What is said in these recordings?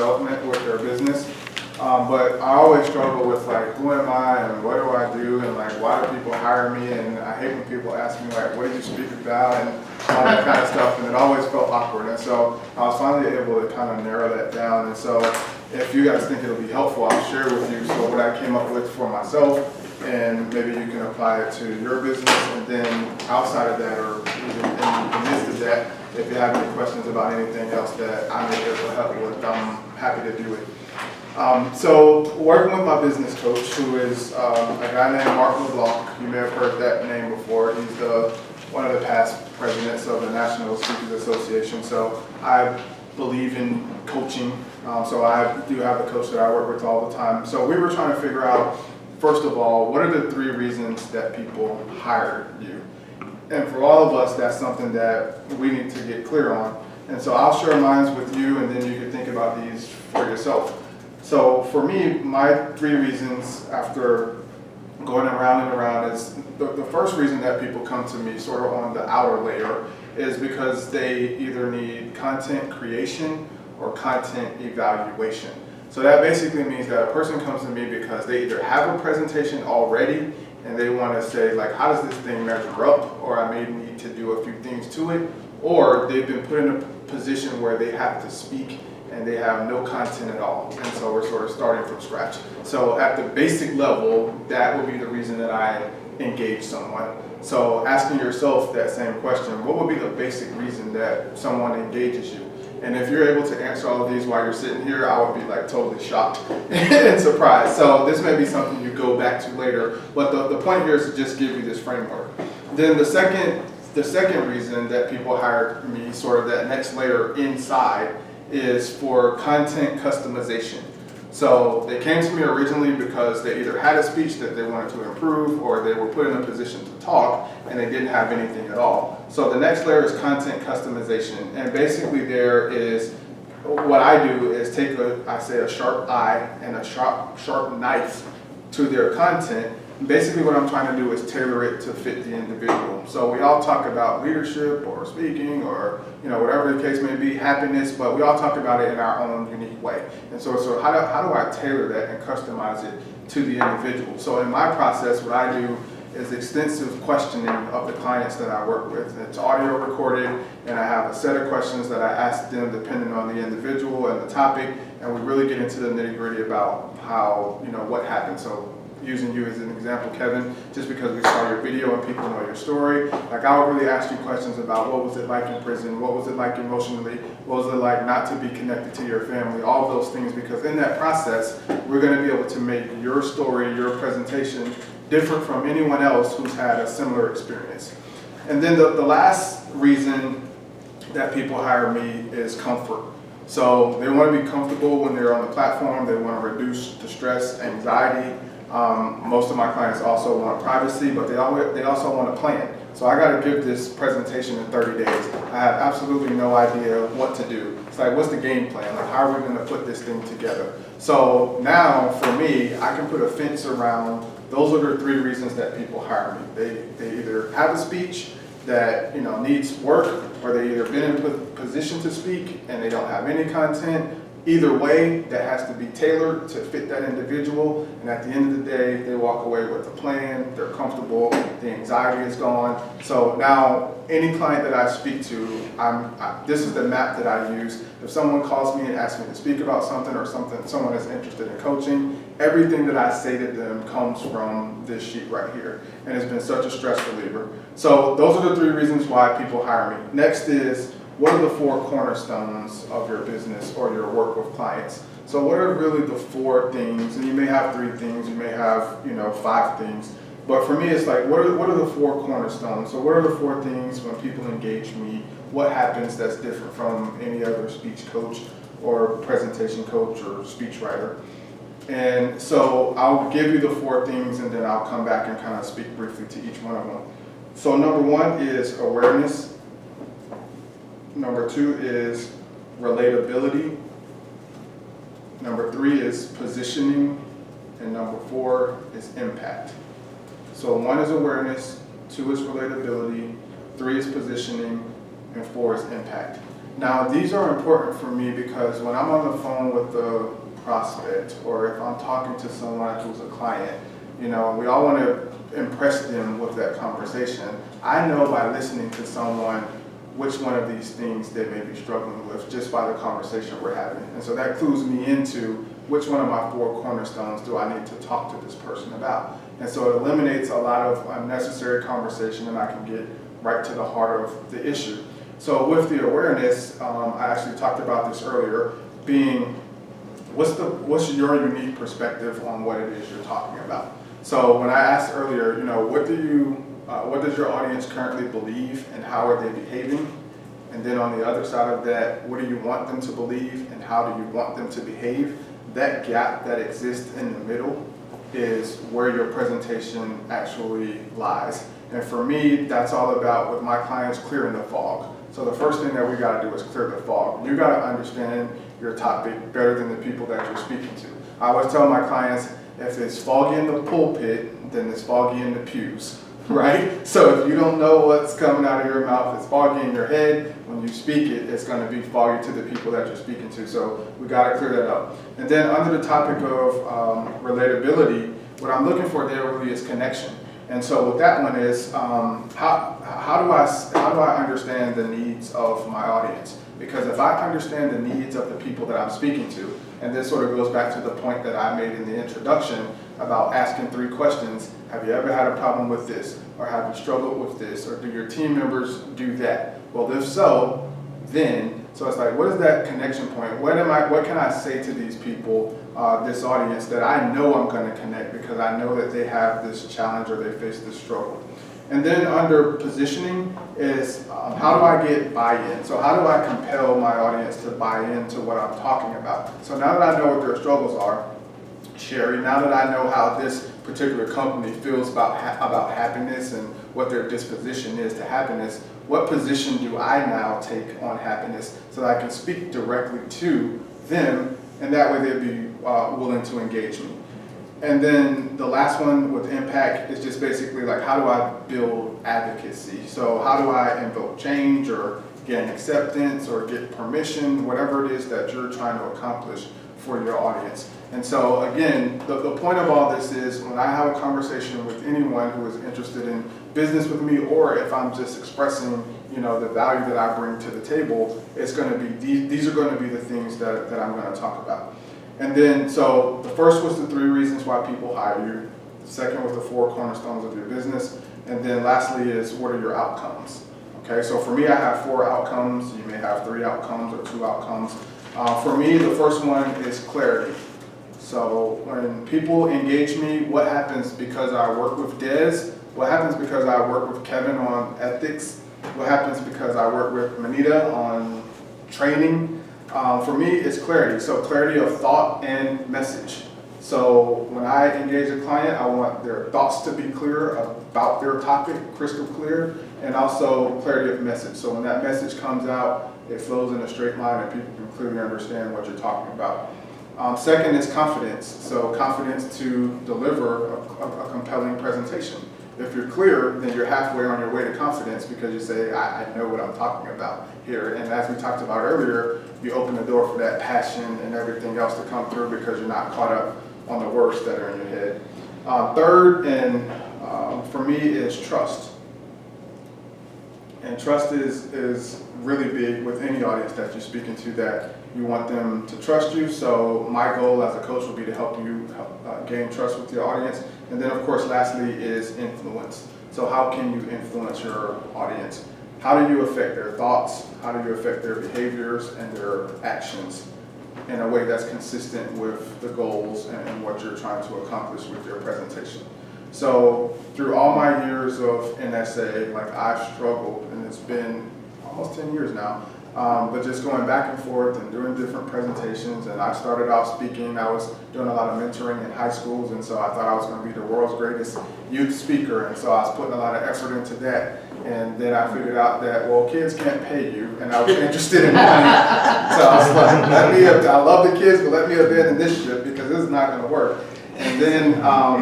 development with their business. But I always struggle with like, who am I and what do I do and like, why do people hire me? And I hate when people ask me like, what did you speak about and all that kind of stuff. And it always felt awkward. And so I was finally able to kind of narrow that down. And so if you guys think it'll be helpful, I'll share with you. So what I came up with for myself, and maybe you can apply it to your business. And then outside of that, or even in the midst of that, if you have any questions about anything else that I may be able to help you with, I'm happy to do it. So working with my business coach, who is a guy named Mark LeBlanc. You may have heard that name before. He's one of the past presidents of the National Speakers Association. So I believe in coaching. So I do have a coach that I work with all the time. So we were trying to figure out, first of all, what are the 3 reasons that people hire you? And for all of us, that's something that we need to get clear on. And so I'll share mine with you, and then you can think about these for yourself. So for me, my 3 reasons after going around and around is the first reason that people come to me sort of on the outer layer is because they either need content creation or content evaluation. So that basically means that a person comes to me because they either have a presentation already and they want to say like, how does this thing measure up? Or I may need to do a few things to it. Or they've been put in a position where they have to speak and they have no content at all. And so we're sort of starting from scratch. So at the basic level, that would be the reason that I engage someone. So asking yourself that same question, what would be the basic reason that someone engages you? And if you're able to answer all of these while you're sitting here, I would be like totally shocked and surprised. So this may be something you go back to later, but the point here is to just give you this framework. Then the second reason that people hire me, sort of that next layer inside, is for content customization. So they came to me originally because they either had a speech that they wanted to improve or they were put in a position to talk and they didn't have anything at all. So the next layer is content customization. And basically there is, what I do is take a sharp eye and a sharp knife to their content. Basically what I'm trying to do is tailor it to fit the individual. So we all talk about leadership or speaking or whatever the case may be, happiness, but we all talk about it in our own unique way. And so how do I tailor that and customize it to the individual? So in my process, what I do is extensive questioning of the clients that I work with. It's audio recorded, and I have a set of questions that I ask them depending on the individual and the topic, and we really get into the nitty-gritty about how, what happened. So using you as an example, Kevin, just because we saw your video and people know your story, like I would really ask you questions about what was it like in prison, what was it like emotionally, what was it like not to be connected to your family, all of those things, because in that process, we're going to be able to make your story, your presentation, different from anyone else who's had a similar experience. And then the last reason that people hire me is comfort. So they want to be comfortable when they're on the platform, they want to reduce the stress, anxiety. Most of my clients also want privacy, but they also want a plan. So I got to give this presentation in 30 days. I have absolutely no idea what to do. It's like, what's the game plan? Like, how are we going to put this thing together? So now, for me, I can put a fence around. Those are the 3 reasons that people hire me. They either have a speech that needs work, or they either been in a position to speak and they don't have any content. Either way, that has to be tailored to fit that individual, and at the end of the day, they walk away with a plan, they're comfortable, the anxiety is gone. So now, any client that I speak to, this is the map that I use. If someone calls me and asks me to speak about something or someone is interested in coaching, everything that I say to them comes from this sheet right here, and it's been such a stress reliever. So those are the 3 reasons why people hire me. Next is, what are the 4 cornerstones of your business or your work with clients? So what are really the 4 things? And you may have 3 things, you may have 5 things. But for me, it's like, what are the 4 cornerstones? So what are the 4 things when people engage me? What happens that's different from any other speech coach or presentation coach or speech writer? And so I'll give you the 4 things, and then I'll come back and kind of speak briefly to each one of them. So number 1 is awareness. Number 2 is relatability. Number 3 is positioning. And number 4 is impact. So 1 is awareness, 2 is relatability, 3 is positioning, and 4 is impact. Now, these are important for me because when I'm on the phone with the prospect, or if I'm talking to someone who's a client, you know, we all want to impress them with that conversation. I know by listening to someone which one of these things they may be struggling with just by the conversation we're having. And so that clues me into which one of my 4 cornerstones do I need to talk to this person about. And so it eliminates a lot of unnecessary conversation, and I can get right to the heart of the issue. So with the awareness, I actually talked about this earlier, being what's your unique perspective on what it is you're talking about. So when I asked earlier, you know, what does your audience currently believe and how are they behaving? And then on the other side of that, what do you want them to believe and how do you want them to behave? That gap that exists in the middle is where your presentation actually lies. And for me, that's all about, with my clients, clearing the fog. So the first thing that we gotta do is clear the fog. You gotta understand your topic better than the people that you're speaking to. I always tell my clients, if it's foggy in the pulpit, then it's foggy in the pews, right? So if you don't know what's coming out of your mouth, it's foggy in your head. When you speak it, it's gonna be foggy to the people that you're speaking to. So we gotta clear that up. And then under the topic of relatability, what I'm looking for there really is connection. And so what that one is, how do I understand the needs of my audience? Because if I understand the needs of the people that I'm speaking to, and this sort of goes back to the point that I made in the introduction about asking 3 questions. Have you ever had a problem with this? Or have you struggled with this? Or do your team members do that? Well, if so, then, so it's like, what is that connection point? What can I say to these people, this audience, that I know I'm gonna connect because I know that they have this challenge or they face this struggle? And then under positioning is how do I get buy-in? So how do I compel my audience to buy into what I'm talking about? So now that I know what their struggles are, Sherry, now that I know how this particular company feels about happiness and what their disposition is to happiness, what position do I now take on happiness so that I can speak directly to them, and that way they'd be willing to engage me. And then the last one with impact is just basically like, how do I build advocacy? So how do I invoke change or gain acceptance or get permission, whatever it is that you're trying to accomplish for your audience. And so again, the point of all this is when I have a conversation with anyone who is interested in business with me, or if I'm just expressing, you know, the value that I bring to the table, it's going to be, these are going to be the things that I'm going to talk about. And then, so the first was the 3 reasons why people hire you. The second was the 4 cornerstones of your business. And then lastly is, what are your outcomes? Okay, so for me, I have 4 outcomes. You may have 3 outcomes or 2 outcomes. For me, the first one is clarity. So when people engage me, what happens because I work with Dez? What happens because I work with Kevin on ethics? What happens because I work with Manita on training? For me, it's clarity. So clarity of thought and message. So when I engage a client, I want their thoughts to be clear about their topic, crystal clear, and also clarity of message. So when that message comes out, it flows in a straight line and people can clearly understand what you're talking about. Second is confidence. So confidence to deliver a compelling presentation. If you're clear, then you're halfway on your way to confidence because you say, I know what I'm talking about here. And as we talked about earlier, you open the door for that passion and everything else to come through because you're not caught up on the words that are in your head. Third, and for me, is trust. And trust is really big with any audience that you're speaking to, that you want them to trust you. So my goal as a coach will be to help you gain trust with your audience. And then of course, lastly is influence. So how can you influence your audience? How do you affect their thoughts? How do you affect their behaviors and their actions in a way that's consistent with the goals and what you're trying to accomplish with your presentation? So through all my years of NSA, like I've struggled, and it's been almost 10 years now, but just going back and forth and doing different presentations. And I started off speaking, I was doing a lot of mentoring in high schools, and so I thought I was going to be the world's greatest youth speaker, and so I was putting a lot of effort into that. And then I figured out that, well, kids can't pay you, and I was interested in money. So I was like, I love the kids, but let me abandon this shit because this is not going to work. And then,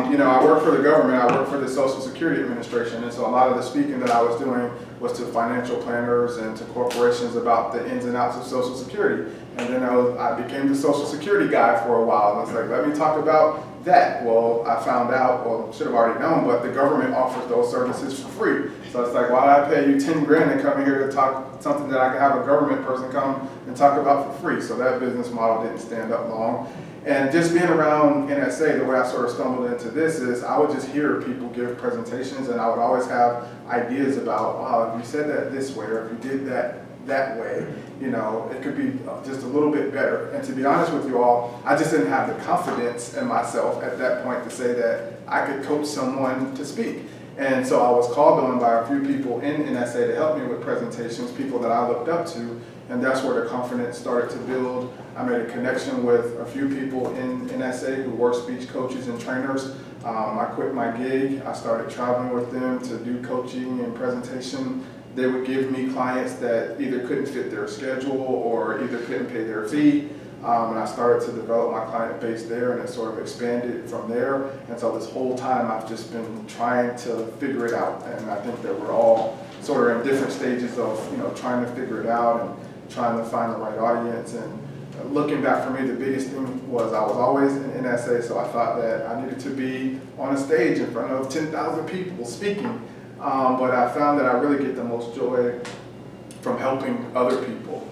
you know, I work for the government, I work for the Social Security Administration, and so a lot of the speaking that I was doing was to financial planners and to corporations about the ins and outs of Social Security. And then I became the Social Security guy for a while. And I was like, let me talk about that. Well, I found out, well, should have already known, but the government offers those services for free. So it's like, why would I pay you 10 grand to come here to talk something that I can have a government person come and talk about for free? So that business model didn't stand up long. And just being around NSA, the way I sort of stumbled into this is I would just hear people give presentations, and I would always have ideas about, wow, if you said that this way, or if you did that way, you know, it could be just a little bit better. And to be honest with you all, I just didn't have the confidence in myself at that point to say that I could coach someone to speak. And so I was called on by a few people in NSA to help me with presentations, people that I looked up to, and that's where the confidence started to build. I made a connection with a few people in NSA who were speech coaches and trainers. I quit my gig. I started traveling with them to do coaching and presentation. They would give me clients that either couldn't fit their schedule or either couldn't pay their fee. And I started to develop my client base there, and it sort of expanded from there. And so this whole time I've just been trying to figure it out. And I think that we're all sort of in different stages of, you know, trying to figure it out and trying to find the right audience. And looking back for me, the biggest thing was I was always in NSA, so I thought that I needed to be on a stage in front of 10,000 people speaking. But I found that I really get the most joy from helping other people,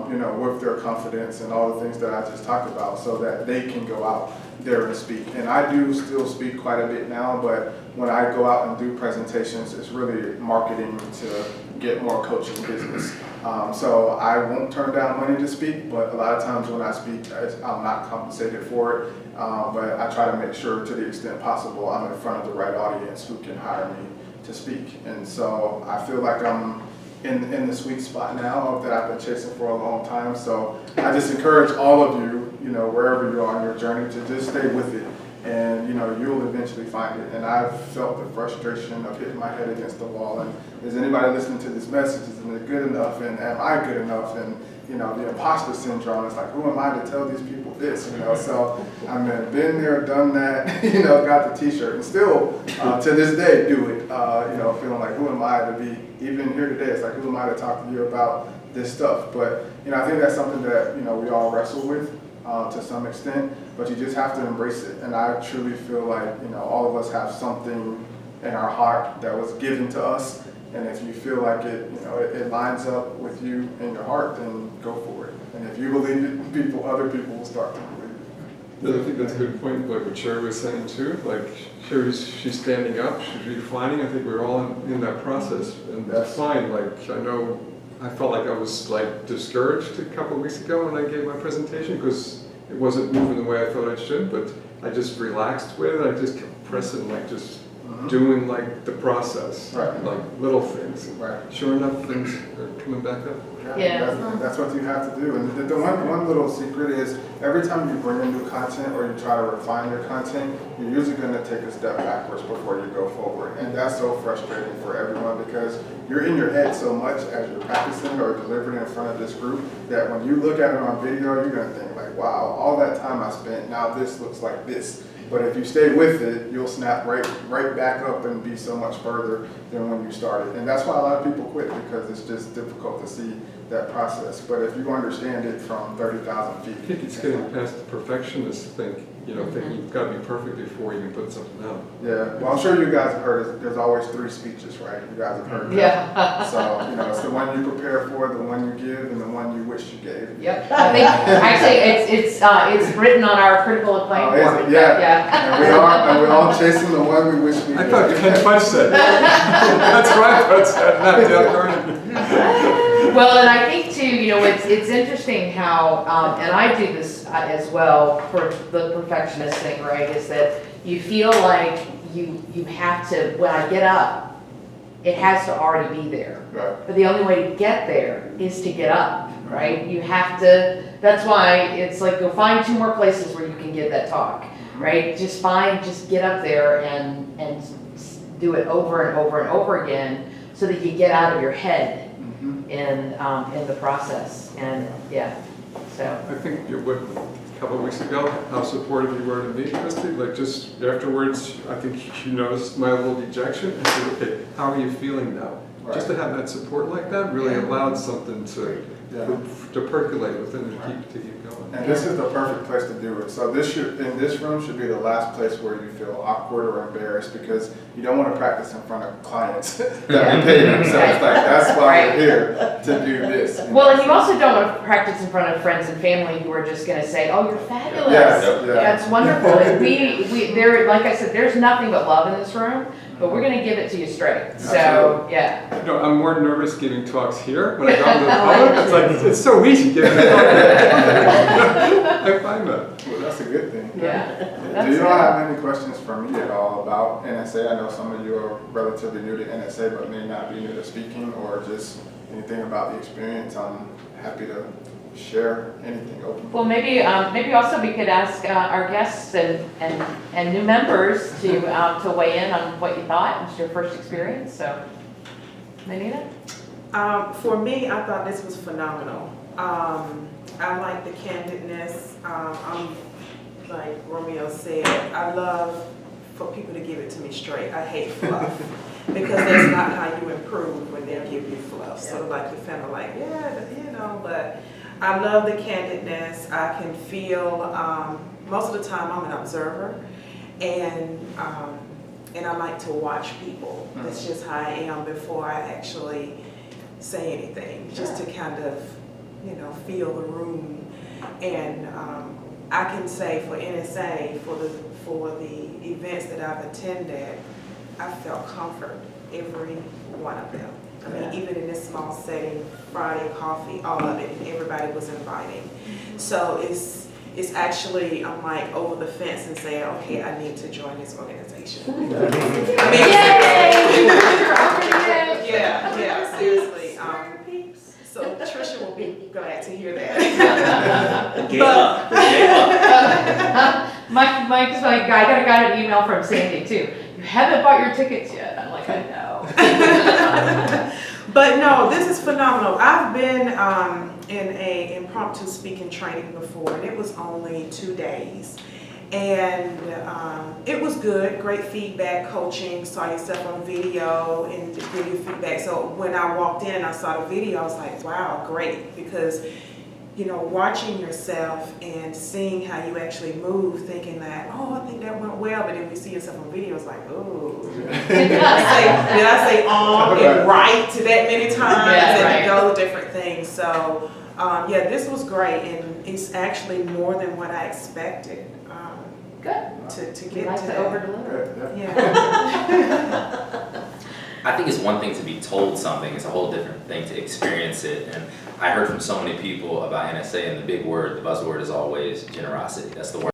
you know, with their confidence and all the things that I just talked about so that they can go out there and speak. And I do still speak quite a bit now, but when I go out and do presentations, it's really marketing to get more coaching business. So I won't turn down money to speak, but a lot of times when I speak, I'm not compensated for it. But I try to make sure to the extent possible I'm in front of the right audience who can hire me to speak. And so I feel like I'm in the sweet spot now that I've been chasing for a long time. So I just encourage all of you, you know, wherever you are on your journey, to just stay with it. And, you know, you'll eventually find it. And I've felt the frustration of hitting my head against the wall. And is anybody listening to this message? Isn't it good enough? And am I good enough? And, you know, the imposter syndrome, it's like, who am I to tell these people this, you know? So I've been there, done that, you know, got the t-shirt, and still to this day do it, you know, feeling like, who am I to be even here today? It's like, who am I to talk to you about this stuff? But, you know, I think that's something that, you know, we all wrestle with to some extent, but you just have to embrace it. And I truly feel like, you know, all of us have something in our heart that was given to us. And if you feel like it, you know, it lines up with you in your heart, then go for it. And if you believe it, other people will start to believe it. Yeah, I think that's a good point, like what Sherry was saying too. Like she's standing up, she's redefining. I think we're all in that process, and that's fine. Like I know, I felt like I was like discouraged a couple of weeks ago when I gave my presentation because it wasn't moving the way I thought it should. But I just relaxed with it. I just kept pressing, like just doing like the process, like little things. Sure enough, things are coming back up. Yeah. That's what you have to do. And the one little secret is every time you bring in new content or you try to refine your content, you're usually going to take a step backwards before you go forward. And that's so frustrating for everyone because you're in your head so much as you're practicing or delivering in front of this group that when you look at it on video, you're going to think like, wow, all that time I spent, now this looks like this. But if you stay with it, you'll snap right back up and be so much further than when you started. And that's why a lot of people quit, because it's just difficult to see that process. But if you understand it from 30,000 feet. I think it's getting past the perfectionist thing, you know, thinking you've got to be perfect before you can put something out. Yeah, well, I'm sure you guys have heard there's always 3 speeches, right? You guys have heard that. Yeah. So, you know, it's the one you prepare for, the one you give, and the one you wish you gave. Yep. I think actually it's written on our critical acclaim board. Yeah. And we're all chasing the one we wish we I gave. thought Ken Punch said that. That's right, but said, not Dale Carnegie. Well, and I think too, you know, it's interesting how, and I do this as well for the perfectionist thing, right? Is that you feel like you have to, when I get up, it has to already be there. Right. But the only way to get there is to get up, right? You have to, that's why it's like go find 2 more places where you can give that talk, right? Just get up there and do it over and over and over again so that you get out of your head in the process. And yeah, so. I think a couple of weeks ago, how supportive you were to me, Christy. Like just afterwards, I think you noticed my little dejection and said, okay, how are you feeling now? just to have that support like that really allowed something to percolate within and keep going. And this is the perfect place to do it. So this room should be the last place where you feel awkward or embarrassed, because you don't want to practice in front of clients that pay them. So it's like, that's why we're here, to do this. Well, and you also don't want to practice in front of friends and family who are just going to say, "Oh, you're fabulous. That's wonderful." And there, like I said, there's nothing but love in this room, but we're going to give it to you straight. So, yeah. No, I'm more nervous giving talks here when I go out to the public. It's like, it's so easy giving a talk. I find that. Well, that's a good thing. Yeah. Do you all have any questions for me at all about NSA? I know some of you are relatively new to NSA, but may not be new to speaking, or just anything about the experience. I'm happy to share anything open. Well, maybe also we could ask our guests and new members to weigh in on what you thought. It was your first experience, so. Anita? For me, I thought this was phenomenal. I like the candidness. I'm like Romeo said, I love for people to give it to me straight. I hate fluff because that's not how you improve when they give you fluff. So like you're kind of like, but I love the candidness. I can feel, most of the time I'm an observer, and I like to watch people. That's just how I am before I actually say anything, just to kind of, feel the room. And I can say for NSA, for the events that I've attended, I felt comfort, every one of them. I mean, even in this small setting, Friday coffee, all of it, everybody was inviting. So it's actually, I'm like over the fence and saying, okay, I need to join this organization. Yeah, seriously. So Trisha will be glad to hear that. Mike's like, I got an email from Sandy too. You haven't bought your tickets yet. I'm like, I know. But no, this is phenomenal. I've been in a impromptu speaking training before, and it was only 2 days. And it was good, great feedback, coaching, saw yourself on video and give you feedback. So when I walked in and I saw the video, I was like, wow, great. Because, watching yourself and seeing how you actually move, thinking that, oh, I think that went well, but then we see yourself on video, it's like, oh. Did I say and right to that many times? And those different things. So, this was great, and it's actually more than what I expected. Good. To get like to over-deliver. Yeah. I think it's one thing to be told something, it's a whole different thing to experience it. And I heard from so many people about NSA, and the big word, the buzzword is always generosity. That's the word.